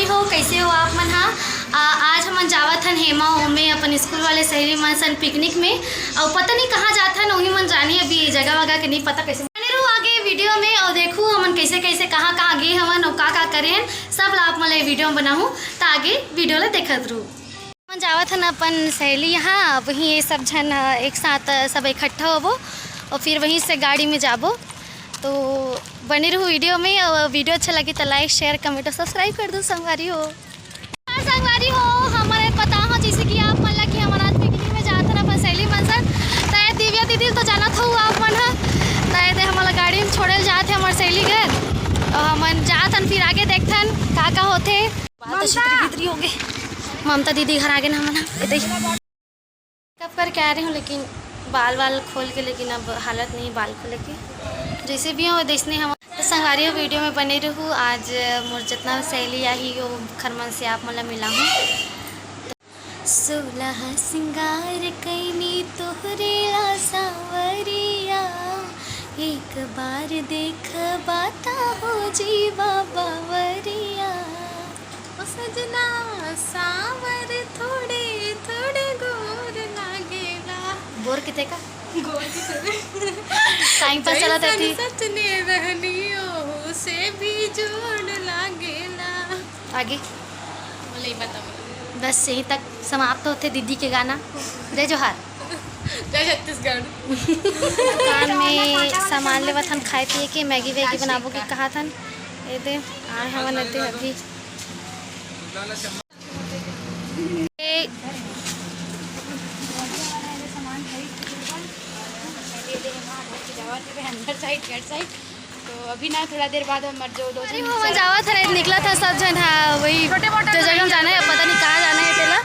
हो, कैसे हो आप मन? हाँ, आज हम जावत हन हेमा में अपन स्कूल वाले सहेली मन सन पिकनिक में, और पता नहीं कहाँ जात हन, वही मन जानी अभी जगह वगह के नहीं पता। कैसे आगे वीडियो में और देखूँ हमन कैसे कैसे कहाँ कहाँ गए हमन और का करें, सब ला आप मन वीडियो में बनाऊँ तो आगे वीडियो ला देखत रहूँ। हम जावत हन अपन सहेली यहाँ, वहीं ये सब जन एक साथ सब इकट्ठा होबो और फिर वहीं से गाड़ी में जाबो। तो बने रहूँ वीडियो में, और वीडियो अच्छा लगे तो लाइक शेयर कमेंट और सब्सक्राइब कर दो। संगवारी हो, संगवारी हो, हमारे पता हो जैसे कि आप मन कि हमारा आज पिकनिक में जाते ना अपन सहेली मन से। तय दिव्या दीदी तो जाना था आप मन, तय हमारा गाड़ी में छोड़े जाते हमारे सहेली घर, और हमन जातन फिर आगे देखथन का होते। बात हो गए, ममता दीदी घर आगे ना मना कब करके आ रही हूँ, लेकिन बाल खोल के, लेकिन अब हालत नहीं बाल खोले के। जैसे भी हो देखने हम तो संगवारी हो वीडियो में बने रहूँ। आज मोर जितना सहेली आई हो खरमन से आप मतलब मिला हूँ। सोलह सिंगार कैनी तोहरे सावरिया, एक बार देख बाता हो जीवा बावरिया। सजना सावर थोड़े थोड़े गोर लागेला। बोर किते का गोर किते टाइम पास चला थी। सचने रहनियो से भी जोड़ लागेला। आगे बोले बता बस यहीं तक समाप्त होते दीदी के गाना। जय जोहार। जय छत्तीसगढ़। दुकान में सामान लेवत हन, खाए पिए के मैगी वैगी बनाबो के कहा थन। ये दे आए हमन एते अभी तो अभी ना थोड़ा देर बाद हम जो दो जावा था निकला था सब जन। हाँ वही जो जगह हम जाना है, पता नहीं कहाँ जाना है तेला।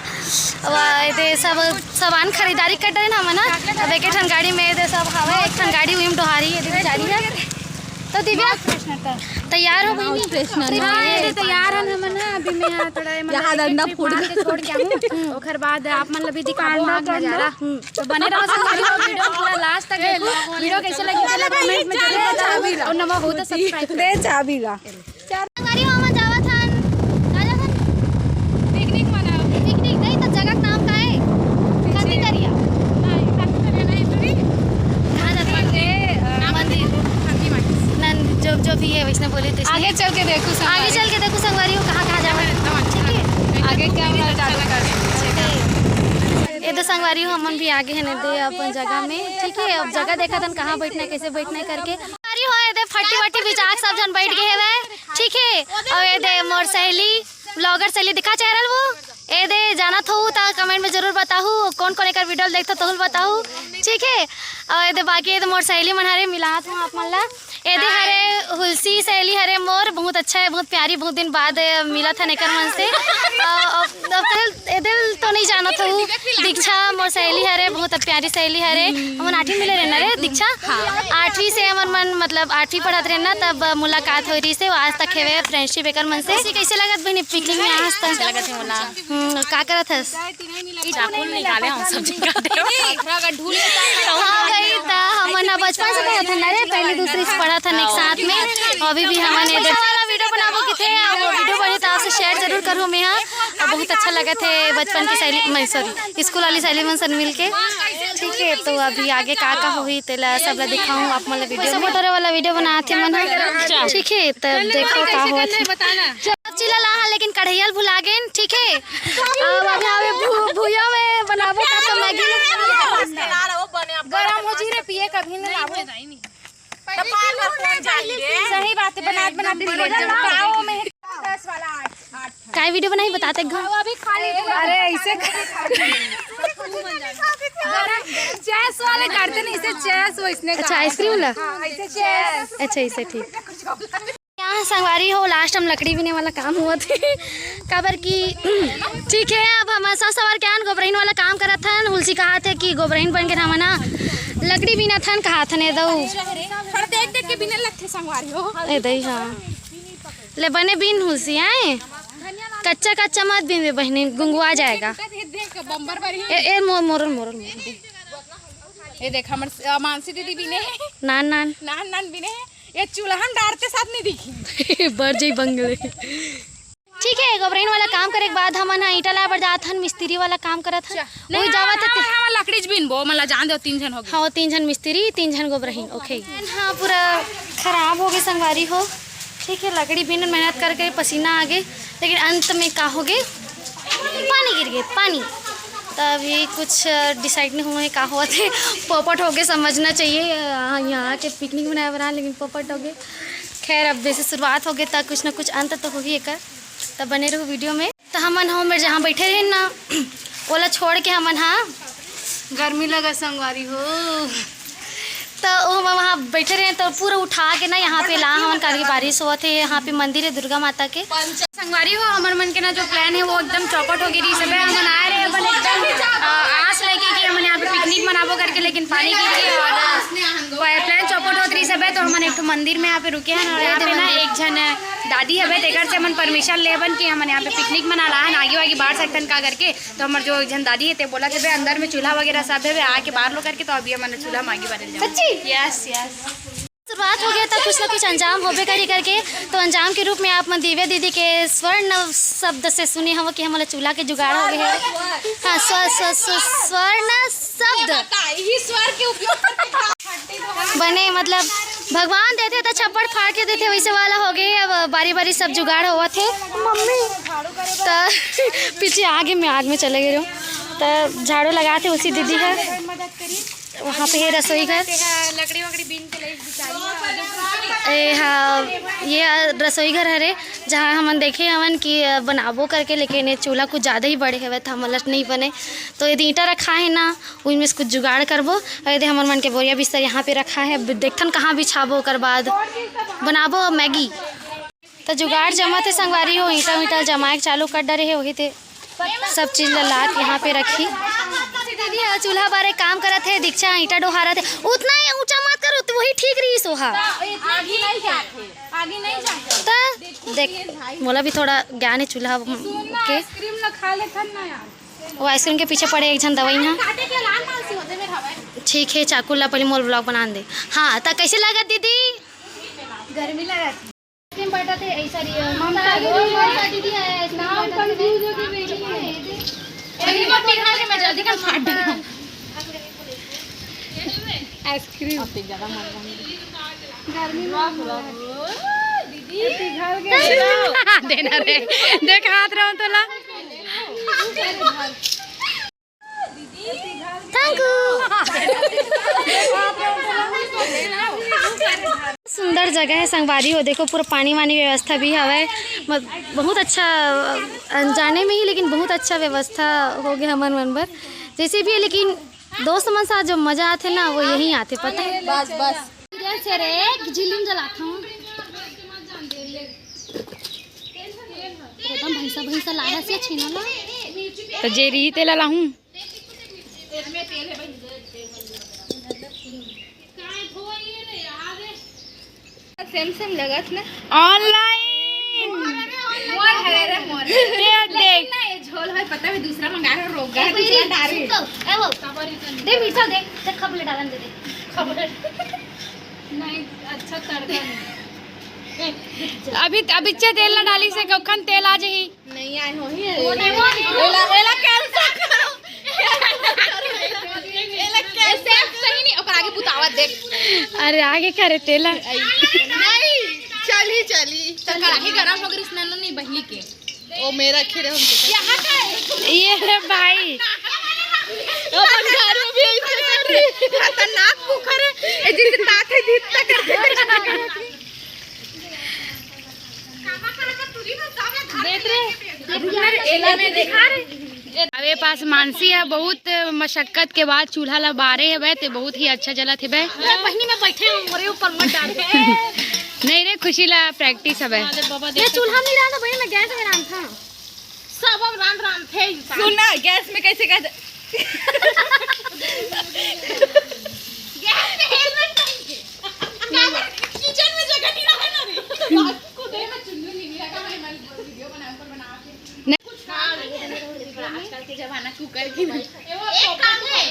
सब सामान खरीदारी कर रहे हम ना। अब एक ठन गाड़ी में सब हवा, एक ठन गाड़ी हुई डोहारी जा रही है। तो दिव्या तैयार हो गई? तैयार है हम ना। अभी मैं थोड़ा यहाँ डंडा फोड़ के छोड़ के आऊँ, और बाद आप मन भी दिखाओ आग नजारा। तो बने रहो संगवारी, वीडियो पूरा लास्ट तक देखो। वीडियो कैसे लगी चला कमेंट में जरूर बताओ, और नवा हो तो सब्सक्राइब दे चाबी ला। संगवारी हो मन जावत हन, का जाथन पिकनिक मनाओ। पिकनिक नहीं तो जगह का नाम का है खाती करिया। नहीं खाती करिया नहीं दूरी कहां जात मंदिर जो भी है वैष्णव बोले थे। आगे चल के देखो संगवारी हो कहाँ जावा। ठीक है आगे कैमरा चालू कर ये तो संगवारी हो हमन भी आगे है दे अपन जगह में। ठीक है, अब जगह देखा था कहाँ बैठना है कैसे बैठना है करके। संगवारी हो ये फट्टी वट्टी बिचाक सब जन बैठ गए हैं। ठीक है, और ये दे मोर सहेली ब्लॉगर सहेली दिखा चेहरा वो ए दे जाना थो तो कमेंट में जरूर बताऊँ कौन कौन एक वीडियो देखता तो बताऊँ। ठीक है, और ये बाकी ये मोर सहेली मन हरे मिलात हूँ आप मन ला। एदे हरे हुलसी सहेली हरे मोर बहुत अच्छा है, बहुत प्यारी, बहुत दिन बाद मिला था नेकर मन से। एदिल तो नहीं जाना था दीक्षा मोर सहेली हरे, बहुत प्यारी सहेली हरे। हमन 8वीं मिले रहना रे दीक्षा। 8वीं से हमन मन मतलब 8वीं पढ़त रहना, तब मुलाकात हो रही से आज तक है फ्रेंडशिप एकर मन से। कैसे लगत बहनी पिकनिक में आज तक? लगत है मोला का करत हस? चाकू निकाले हम सब जगह हां गई त हमन बचपन से कहत है ना रे, पहली दूसरी से पढ़ा था एक साथ में। अभी भी हमने वाला वीडियो बनाबो कि थे, वो वीडियो बनी तो आपसे शेयर जरूर करूँ मैं। यहाँ और बहुत अच्छा लगा थे बचपन की सहेली मैं सॉरी स्कूल वाली सहेली मन सन मिल के। ठीक है, तो अभी आगे का हुई तेला सब ला दिखाऊँ आप मतलब वीडियो मोटरे वाला वीडियो बनाते मन। ठीक है, तब देखो का हुआ चिला ला, लेकिन कढ़ैया भुला गए। ठीक है, भूया में बनाबो का तो मैगी गरम हो जी रे, पिए कभी ना लाबो। सही बात है, बना में 10 वाला 8 काय वीडियो बनाई बताते घर अभी खाली। अरे ऐसे चेस वाले करते नहीं, इसे चेस वो इसने। अच्छा आइसक्रीम वाला, ऐसे चेस। अच्छा ऐसे ठीक। यहाँ संगवारी हो लास्ट हम लकड़ी बीने वाला काम हुआ थे काबर की। ठीक है, अब हम सब सवार क्या गोबरहीन वाला काम करा था। हुलसी कहा थे कि गोबरहीन बन के हम ना लकड़ी बीना था कहा था देख देख के बिना लगते संगवारी हो ए दई। हाँ ले बने बीन हुलसी आए, कच्चा कच्चा मत बीन बहनी गुंगुआ जाएगा। ए मोरल ये देख हमर मानसी दीदी बिने नान बिने। ये चूल्हा डारते साथ नहीं दिखी बढ़ जाई बंगले। ठीक है गोबरहीन वाला काम करे के बाद हमन ईटा ला बर जात हन मिस्त्री वाला काम करत हन वही जावत हम लकड़ी बिन बो मला जान दो 3 जन हो गए। हाँ 3 जन मिस्त्री 3 जन गोबरहीन ओके। हाँ पूरा खराब हो गए संगवारी हो। ठीक है लकड़ी बिन मेहनत करके पसीना आ गए लेकिन अंत में का हो गए पानी गिर गए पानी। तभी कुछ डिसाइड नहीं हुआ का हुआ थे पोपट हो गए समझना चाहिए यहाँ के पिकनिक मनाया बना लेकिन पोपट हो गए। खैर अब वैसे शुरुआत हो गई तब कुछ ना कुछ अंत तो हो ही एक तब बने रहो वीडियो में। तो हमन हो मेरे जहाँ बैठे रहे ना ओला छोड़ के हमन हाँ गर्मी लगा संगवारी हो तो वो वहाँ बैठे रहे तो पूरा उठा के ना यहाँ पे ला हमन करके बारिश हुआ थे। यहाँ पे मंदिर है दुर्गा माता के संगवारी हो हमारे मन के ना जो प्लान है वो एकदम चौपट हो गई सब हम आए रहे अपन एकदम आस लेके कि हम यहाँ पे पिकनिक मनाबो करके लेकिन पानी गिर गई और प्लान चौपट हो रही सब है। तो हम एक मंदिर में यहाँ पे रुके हैं और यहाँ पे ना एक जन दादी है तेकर से हम परमिशन लेबन कि हम यहाँ पे पिकनिक मना रहा है आगे वागे बाहर सकते का करके। तो हमारे जो जन दादी है ते बोला थे अंदर में चूल्हा वगैरह सब है आके बाहर लो करके। तो अभी हमारे चूल्हा मांगी बारे यस यस शुरुआत हो गया था कुछ ना कुछ अंजाम होबे करी करके। तो अंजाम के रूप में आप दिव्या दीदी के स्वर्ण शब्द से सुने हम कि हमारा चूल्हा के जुगाड़ हो गया। हाँ स्वर्ण शब्द के उपयोग बने मतलब भगवान देते तो छप्पड़ फाड़ के देते वैसे वाला हो गए। अब बारी बारी सब जुगाड़ हुआ थे मम्मी तो पीछे आगे में आग में चले गए तो झाड़ू लगाते उसी दीदी है वहाँ पे है रसोई घर लकड़ी वकड़ी बीन के लिए हाँ ये रसोई घर है रे जहाँ हम देखे हमन कि बनाबो करके लेकिन ये चूल्हा कुछ ज़्यादा ही बड़े हुए था मलट नहीं बने। तो यदि ईंटा रखा है ना उसमें से कुछ जुगाड़ करबो और यदि हमारे मन के बोरिया बिस्तर यहाँ पे रखा है देखथन कहाँ बिछाबो कर बाद बनाबो मैगी। तो जुगाड़ जमा थे संगवारी हो ईंटा वीटा जमाए चालू कर डरे है वही थे सब चीज़ लात यहाँ पे रखी। दीदी चूल्हा बारे काम करत है दीक्षा ईंटा डोहारत है उतना ही ऊंचा मत करो तो वही ठीक रही सोहा तो देख मोला भी थोड़ा ज्ञान है चूल्हा के। वो आइसक्रीम के पीछे पड़े एक जन दवाई ना ठीक है चाकू ला पहले मोल ब्लॉग बना दे। हाँ तो कैसे लगा दीदी गर्मी लगा आइसक्रीम बैठा थे ऐसा आइसक्रीम देना रे देख हाथ रहो तो ला सुंदर जगह है संगवारी हो देखो पूरा पानी वानी व्यवस्था भी हवे बहुत अच्छा जाने में ही लेकिन बहुत अच्छा व्यवस्था हो गया हमारे मन पर जैसे भी है लेकिन दोस्त मन साथ जो मजा आते ना वो यही आते पता है। बस बस झिल्ली जलाता हूँ एकदम भैंसा भैंसा लाया से छीना ला तो जेरी तेल लाहूं सेम लगत ना ऑनलाइन देख ना ये झोल है पता है दूसरा मंगा है रोगा है दूसरा डारे ए वो दे मीठा देख खब ले डालन दे खबर नहीं अच्छा तड़का नहीं अभी तेल ना डाली से कखन तेल आ जाही नहीं आए हो ही एला कैंसिल करो एला कैंसिल सही नहीं ओकर आगे बुतावा देख अरे आगे करे तेल नहीं चली तो कढ़ाई गरम हो गई इसने नहीं बहली के ओ मेरा खिरे हम यहां का ये है भाई अपन घर में भी ऐसे कर रहे खतरनाक कुकर है ए जिस ताक है दीद तक देख रहे एला में दिखा रहे अबे पास मानसी है बहुत मशक्कत के बाद चूल्हा ला बारे है बे ते बहुत ही अच्छा जला थे बे बहनी में बैठे मोरे ऊपर मत डाल नहीं रे खुशी ला प्रैक्टिस है ये चूल्हा में डाला बहनी मैं गैस में रांध था सब अब रांध थे सुनना गैस में कैसे गैस में हेलमेट नहीं किचन में जगह नहीं रहा ना रे को दे मैं चुन्नू नहीं लगा मैं वीडियो बना के आजकल के जमाना कुकर की एक काम है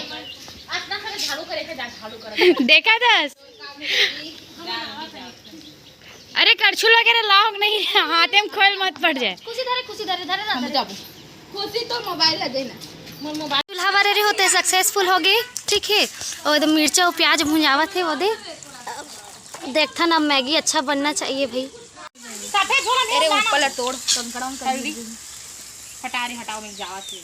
अपना सारे झाड़ू करे थे झाड़ू कर देखा दस अरे करछुल वगैरह लाओ नहीं हाथ में खोल मत पड़ जाए कुछ इधर इधर इधर जाबो खुशी तो मोबाइल ले देना मोर मोबाइल चूल्हा बारे होते सक्सेसफुल हो गए, ठीक है। और एकदम मिर्चा और प्याज भुंजावा थे वो दे देखता ना। मैगी अच्छा बनना चाहिए भाई। अरे ऊपर तोड़ जल्दी फटारे हटाओ में जावा थे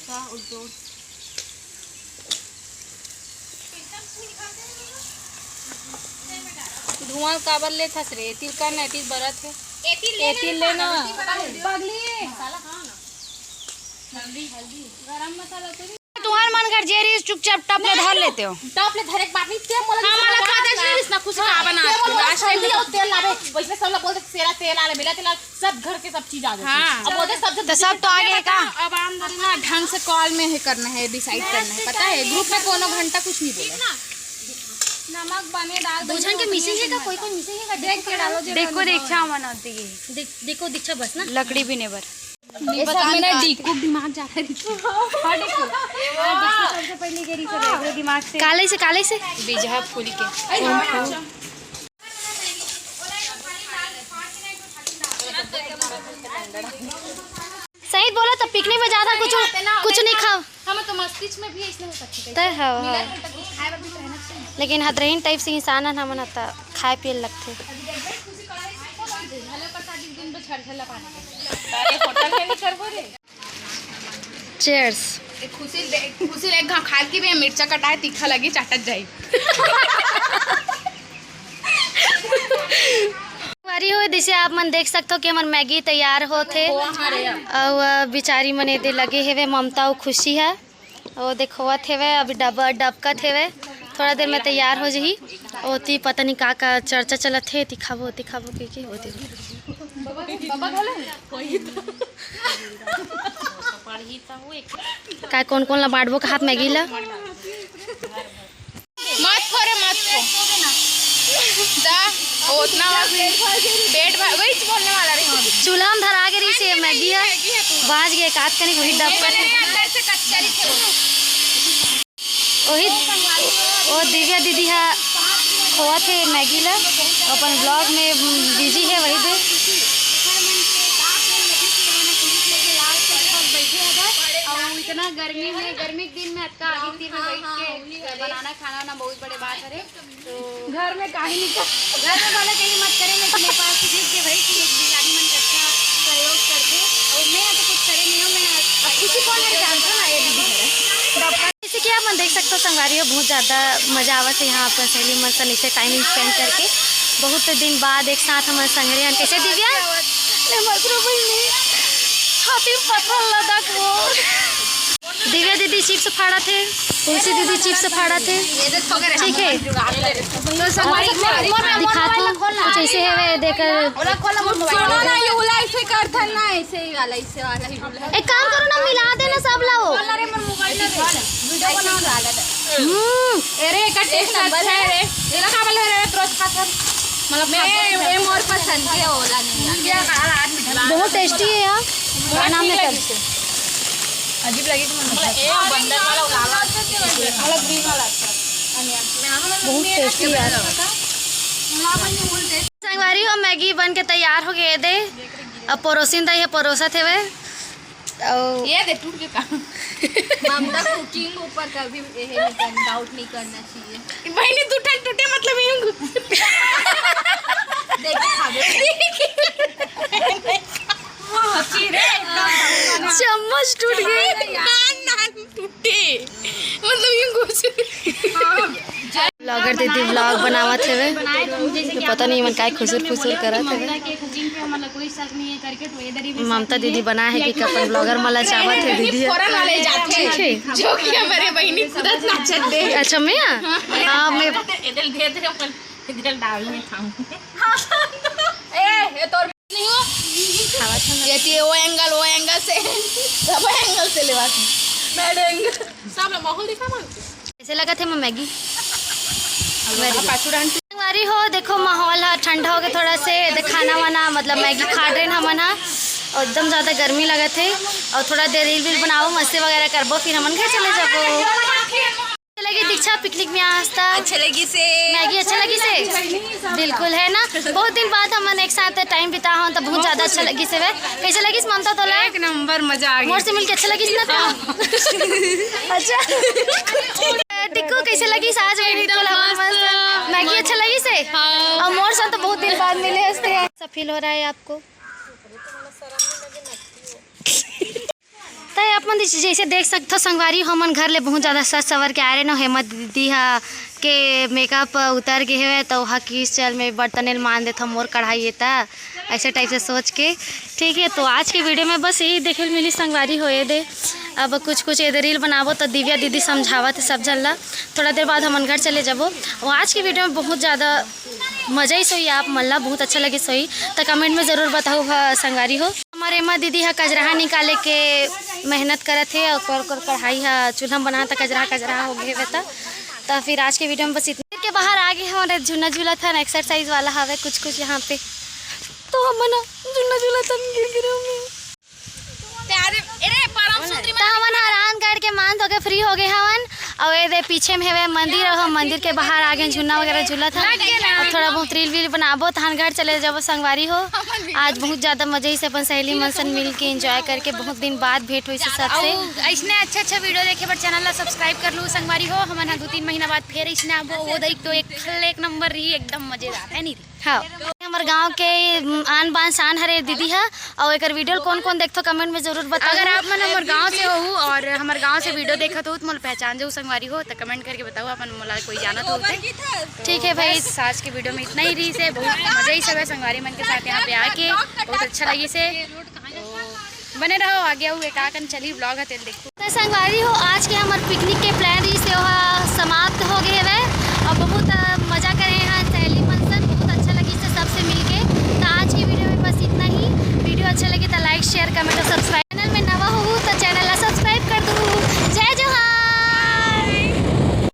धुआं काबर ले थस रे तिल का नैतिल बरत है एतिल लेना बगली हल्दी गरम मसाला तो तुम्हार मन कर जेरी चुपचाप टप ले धर लेते हो टप ले धरे बात नहीं ते मोला हां मला खा दे ना कुछ का बना लास्ट टाइम भी तेल लावे वैसे सब लोग बोलते सेरा तेल आले मेरा तेल सब घर के सब चीज आ गई अब बोलते सब तो आगे का अब अंदर ना ढंग से कॉल में है करना है डिसाइड करना है पता है ग्रुप में कोनो घंटा कुछ नहीं बोले नमक बने डाल दो जन के मिसिंग है का कोई मिसिंग है का देख के डालो देखो दीक्षा बनाती है देखो दीक्षा बस ना लकड़ी भी नेबर नहीं पता मेरा डीकू दिमाग जा रहा है देखो सबसे पहले गेरी से मेरे दिमाग से काले से बीजा फूल के सही बोला तो पिकनिक में ज्यादा कुछ नहीं खाओ हम तो मस्तिष्क में भी ऐसे हो सकते तय है लेकिन हतरहीन टाइप से इंसान है हमन त खाए पिए लगथे। चीयर्स। खुशी एक घा खा के भी मिर्चा कटाए तीखा लगी चाटत जाई वारी हो जैसे आप मन देख सकते हो कि हमार मैगी तैयार होथे और बेचारी मन दे लगे हेवे ममता और खुशी है और देखोवत हेवे अभी डबकत हेवे थोड़ा देर में तैयार हो जही और ती पता नहीं का चर्चा चलत है तिखाबो के होते का कौन ला बांटबो का हाथ मैगी ला मत खोरे मत खो दा उतना पेट वही बोलने वाला रही चूल्हा में धरा के रही से मैगी है बाज गए काट कनी वही डबकत वही वो दिव्या दीदी है खोआ थे मैगी ला अपन ब्लॉग में बिजी है वही दे इतना गर्मी के दिन में अटका आगे तीर में बैठ के बनाना खाना ना बहुत बड़े बात है तो घर में काहे नहीं घर में वाला कहीं मत करे लेकिन मेरे पास किसी के भाई की एक बिगाड़ी मन अच्छा सहयोग करके और मैं तो कुछ करे नहीं हूं मैं खुशी कौन है जानता ना ये दीदी जैसे कि आप देख सकते हो संगवारी बहुत ज़्यादा मजा आवत है यहाँ पर सहेली मन सन इसे टाइम स्पेंड करके बहुत दिन बाद एक साथ हमारे संगरियन कैसे दिव्या छाती पत्थर लगा वो दिव्या दीदी चिप्स फाड़ा थे तुलसी दीदी चिप्स फाड़ा थे ठीक है दिखा तो कुछ ऐसे है देकर एक काम करो ना मिला देना सब लाओ अरे का टेस्ट अच्छा है रे एला का बोले रे रोज खाकर मतलब मैं मोर पसंद के ओला नहीं बहुत टेस्टी है यार नाम में कर अजीब लगी ए बंदर वाला उलाला वाला ग्रीन वाला बहुत टेस्टी यार संगवारी हो मैगी बन के तैयार हो गए दे अब परोसिन दई है परोसा थे वे ये दे टूट के काम ममता कुकिंग ऊपर कभी ये डाउट नहीं करना चाहिए बहनी टूटे मतलब यूं देख चम्मच टूट गई टूटे मतलब यूं ब्लॉगर दीदी ब्लॉग बनावत है पता नहीं मन काय खुसुर करत है ममता दीदी बना है कि अपन ब्लॉगर मला चावत है दीदी ठीक है जो कि हमारे बहनी खुद नाचत दे अच्छा मैं हां मैं इधर दे दे अपन इधर डाल में खाऊं ये तोर नहीं हो ये वो एंगल से सब एंगल से लेवा मैड एंगल सब लोग माहौल दिखा मन ऐसे लगा थे मैं मैगी हमारी हो देखो माहौल है ठंडा हो गया थोड़ा से खाना वाना मतलब मैगी खा रहे हैं हमन और एकदम ज़्यादा गर्मी लगा थे और थोड़ा देर रील बनाओ मस्ती वगैरह करबो फिर हमन घर चले जाबो। लगी दीक्षा पिकनिक में आस्था अच्छा लगी से मैगी अच्छा लगी से बिल्कुल है ना। बहुत दिन बाद हम एक साथ टाइम बिता हो तो बहुत ज्यादा अच्छा लगी से। कैसे लगी ममता तो एक नंबर मजा आ गया। मोर से मिलके अच्छा लगी ना तो अच्छा टिक्कू कैसे लगी आज मैगी अच्छा लगी से और मोर से तो बहुत दिन बाद मिले हंसते हैं। सब फील हो रहा है आपको? तय अपन जैसे देख सकते हो संगवारी हमन घर ले बहुत ज़्यादा सज सवर के आ रहे न। हेमत दीदी हा के मेकअप उतर गए हुए तो वहाँ की चल में बर्तन मान देता मोर कढ़ाई ये था ऐसे टाइप से सोच के। ठीक है, तो आज की वीडियो में बस यही देखे मिली संगवारी होए दे। अब कुछ कुछ ये रील बनाबो तो दिव्या दीदी समझावत सब जल्ला। थोड़ा देर बाद हमन घर चले जाबो। और आज की वीडियो में बहुत ज़्यादा मज़ा ही सोई आप मल्ला बहुत अच्छा लगे सोई तो कमेंट में ज़रूर बताओ संगवारी हो। हमारे माँ दीदी हा कजरा निकाले के मेहनत करत है और कढ़ाई हा चूल्हा बना था कजरा हो गए बेटा। तो फिर आज के वीडियो में बस इतने के बाहर आगे हमारे झूला झूला था ना एक्सरसाइज वाला हवे कुछ यहाँ पे तो हम ना झूला झूला था गिर तो हमन आराम कर के मान धो के फ्री हो गए हवन। और ये पीछे में है मंदिर और मंदिर के बाहर आगे झूला वगैरह झूला था और थोड़ा बहुत रील वील बनाबो तो घर चले जाबो संगवारी हो। आज बहुत ज़्यादा मजे से अपन सहेली मन सन मिल के एंजॉय करके बहुत दिन बाद भेंट हुई सबसे। ऐसने अच्छा वीडियो देखे पर चैनल ला सब्सक्राइब कर लूँ संगवारी हो। हमारा 2-3 महीना बाद फिर ऐसने आबो वो देख तो एक नंबर रही एकदम मजेदार है नहीं। हाँ हमारे गांव के आन बान शान हरे दीदी है और एक वीडियो कौन कौन देखते कमेंट में जरूर बताओ। अगर आप मन हमारे गांव से हो और हमारे गांव से वीडियो देखा तो मोल पहचान जाओ संगवारी हो तो कमेंट करके बताओ अपन मोला कोई जाना तो ठीक है भाई। आज की वीडियो में इतना ही रही से बहुत मजा ही सब है संगवारी मन के साथ यहाँ पे आके बहुत अच्छा लगी से बने रहो आगे एक चली ब्लॉग है तेल देखो। तो संगवारी हो आज के हमारे पिकनिक के प्लान रही से समाप्त हो गए है और बहुत मजा करे हैं सहेली मनसन बहुत अच्छा लगी से सबसे मिलके। तो आज की वीडियो में बस इतना ही। वीडियो अच्छा लगे तो लाइक शेयर कमेंट और सब्सक्राइब